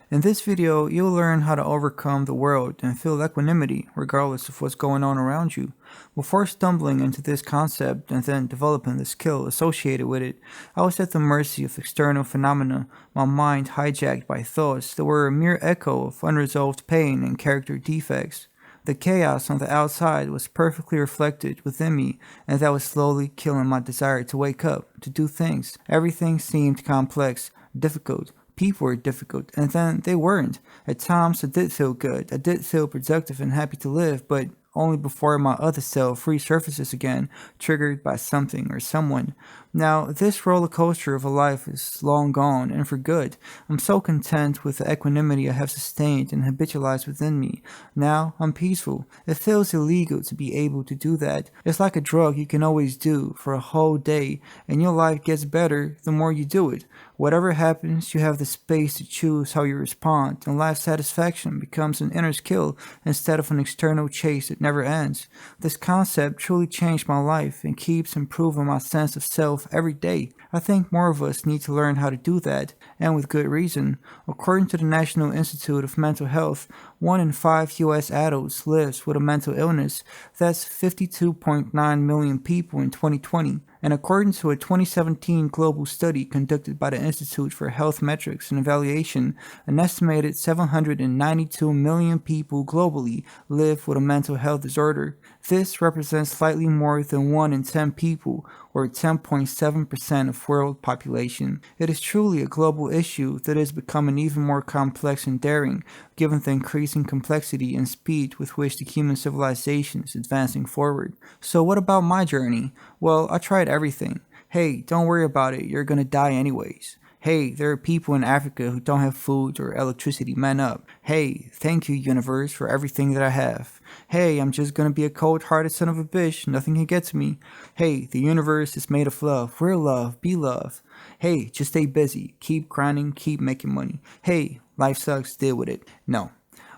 In this video, you'll learn how to overcome the world and feel equanimity regardless of what's going on around you. Before stumbling into this concept and then developing the skill associated with it, I was at the mercy of external phenomena, my mind hijacked by thoughts that were a mere echo of unresolved pain and character defects. The chaos on the outside was perfectly reflected within me, and that was slowly killing my desire to wake up, to do things. Everything seemed complex, difficult. People were difficult, and then they weren't. At times, I did feel good. I did feel productive and happy to live, but only before my other self resurfaces again, triggered by something or someone. Now, this roller coaster of a life is long gone, and for good. I'm so content with the equanimity I have sustained and habitualized within me. Now, I'm peaceful. It feels illegal to be able to do that. It's like a drug you can always do for a whole day, and your life gets better the more you do it. Whatever happens, you have the space to choose how you respond, and life satisfaction becomes an inner skill instead of an external chase that never ends. This concept truly changed my life and keeps improving my sense of self every day. I think more of us need to learn how to do that, and with good reason. According to the National Institute of Mental Health, 1 in 5 US adults lives with a mental illness. That's 52.9 million people in 2020. And according to a 2017 global study conducted by the Institute for Health Metrics and Evaluation, an estimated 792 million people globally live with a mental health disorder. This represents slightly more than 1 in 10 people, or 10.7% of world population. It is truly a global issue that is becoming even more complex and daring, given the increasing complexity and speed with which the human civilization is advancing forward. So what about my journey? Well, I tried everything. Hey, don't worry about it, you're gonna die anyways. Hey, there are people in Africa who don't have food or electricity, man up. Hey, thank you, universe, for everything that I have. Hey, I'm just gonna be a cold-hearted son of a bitch, nothing can get to me. Hey, the universe is made of love, we're love, be love. Hey, just stay busy, keep grinding, keep making money. Hey, life sucks, deal with it. No.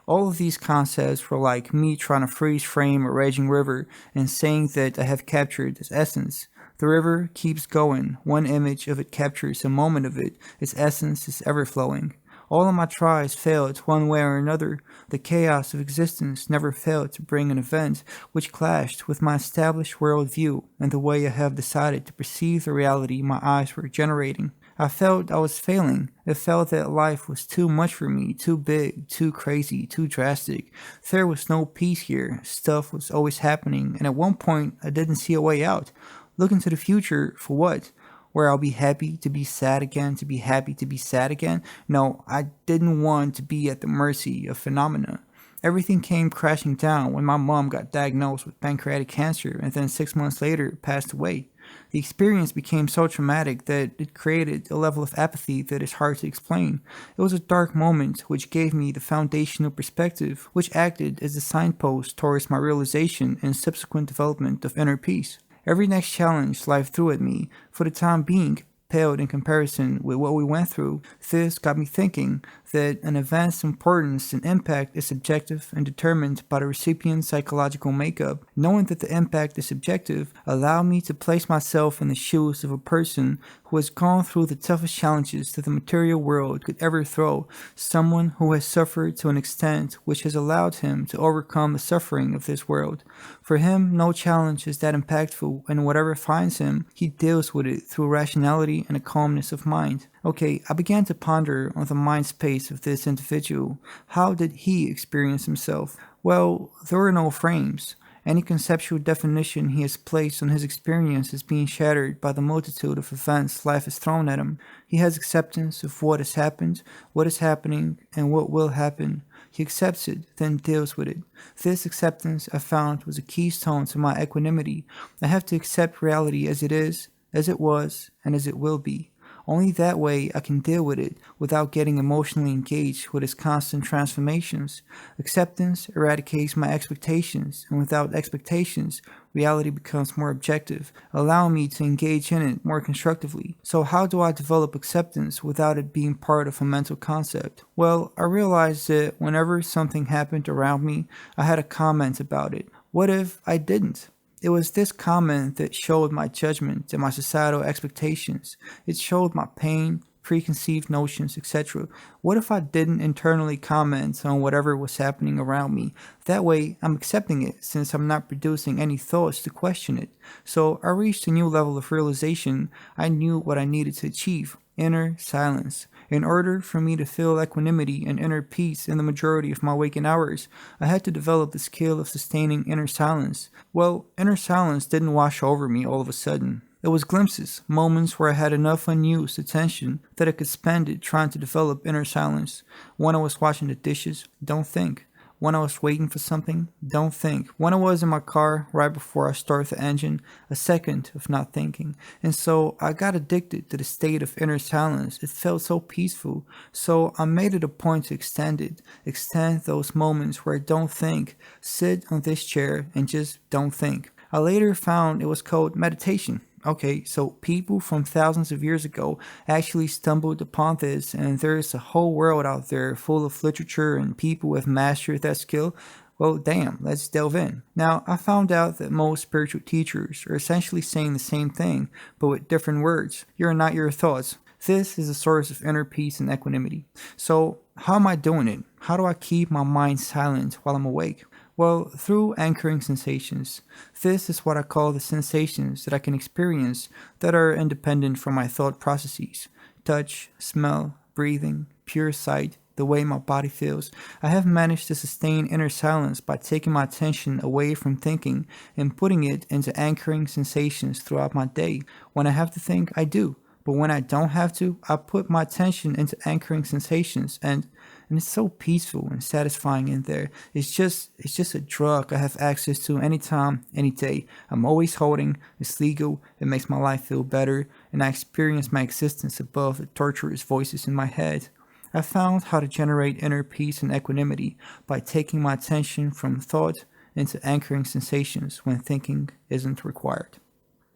All of these concepts were like me trying to freeze frame a raging river and saying that I have captured its essence. The river keeps going, one image of it captures a moment of it, its essence is ever flowing. All of my tries failed one way or another. The chaos of existence never failed to bring an event which clashed with my established worldview and the way I have decided to perceive the reality my eyes were generating. I felt I was failing. It felt that life was too much for me, too big, too crazy, too drastic. There was no peace here. Stuff was always happening, and at one point I didn't see a way out. Look into the future for what? Where I'll be happy to be sad again, to be happy to be sad again? No, I didn't want to be at the mercy of phenomena. Everything came crashing down when my mom got diagnosed with pancreatic cancer and then 6 months later passed away. The experience became so traumatic that it created a level of apathy that is hard to explain. It was a dark moment which gave me the foundational perspective which acted as a signpost towards my realization and subsequent development of inner peace. Every next challenge life threw at me, for the time being, paled in comparison with what we went through. This got me thinking that an event's importance and impact is subjective and determined by the recipient's psychological makeup. Knowing that the impact is subjective allowed me to place myself in the shoes of a person who has gone through the toughest challenges that the material world could ever throw, someone who has suffered to an extent which has allowed him to overcome the suffering of this world. For him, no challenge is that impactful, and whatever finds him, he deals with it through rationality and a calmness of mind. Okay, I began to ponder on the mind space of this individual. How did he experience himself? Well, there were no frames. Any conceptual definition he has placed on his experience is being shattered by the multitude of events life has thrown at him. He has acceptance of what has happened, what is happening, and what will happen. He accepts it, then deals with it. This acceptance, I found, was a keystone to my equanimity. I have to accept reality as it is, as it was, and as it will be. Only that way I can deal with it without getting emotionally engaged with its constant transformations. Acceptance eradicates my expectations, and without expectations, reality becomes more objective, allowing me to engage in it more constructively. So how do I develop acceptance without it being part of a mental concept? Well, I realized that whenever something happened around me, I had a comment about it. What if I didn't? It was this comment that showed my judgment and my societal expectations. It showed my pain, preconceived notions, etc.? What if I didn't internally comment on whatever was happening around me? That way, I'm accepting it since I'm not producing any thoughts to question it. So I reached a new level of realization. I knew what I needed to achieve: inner silence. In order for me to feel equanimity and inner peace in the majority of my waking hours, I had to develop the skill of sustaining inner silence. Well, inner silence didn't wash over me all of a sudden. It was glimpses, moments where I had enough unused attention that I could spend it trying to develop inner silence. When I was washing the dishes, don't think. When I was waiting for something, don't think. When I was in my car right before I start the engine, a second of not thinking. And so I got addicted to the state of inner silence. It felt so peaceful. So I made it a point to extend it. Extend those moments where I don't think. Sit on this chair and just don't think. I later found it was called meditation. Okay, so people from thousands of years ago actually stumbled upon this, and there's a whole world out there full of literature and people who have mastered that skill. Well, damn, let's delve in. Now, I found out that most spiritual teachers are essentially saying the same thing, but with different words. You're not your thoughts. This is a source of inner peace and equanimity. So, how am I doing it? How do I keep my mind silent while I'm awake? Well, through anchoring sensations. This is what I call the sensations that I can experience that are independent from my thought processes: touch, smell, breathing, pure sight, the way my body feels. I have managed to sustain inner silence by taking my attention away from thinking and putting it into anchoring sensations throughout my day. When I have to think, I do. But when I don't have to, I put my attention into anchoring sensations, and it's so peaceful and satisfying in there. It's just a drug I have access to anytime, any day. I'm always holding. It's legal. It makes my life feel better, and I experience my existence above the torturous voices in my head. I found how to generate inner peace and equanimity by taking my attention from thought into anchoring sensations when thinking isn't required.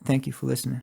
Thank you for listening.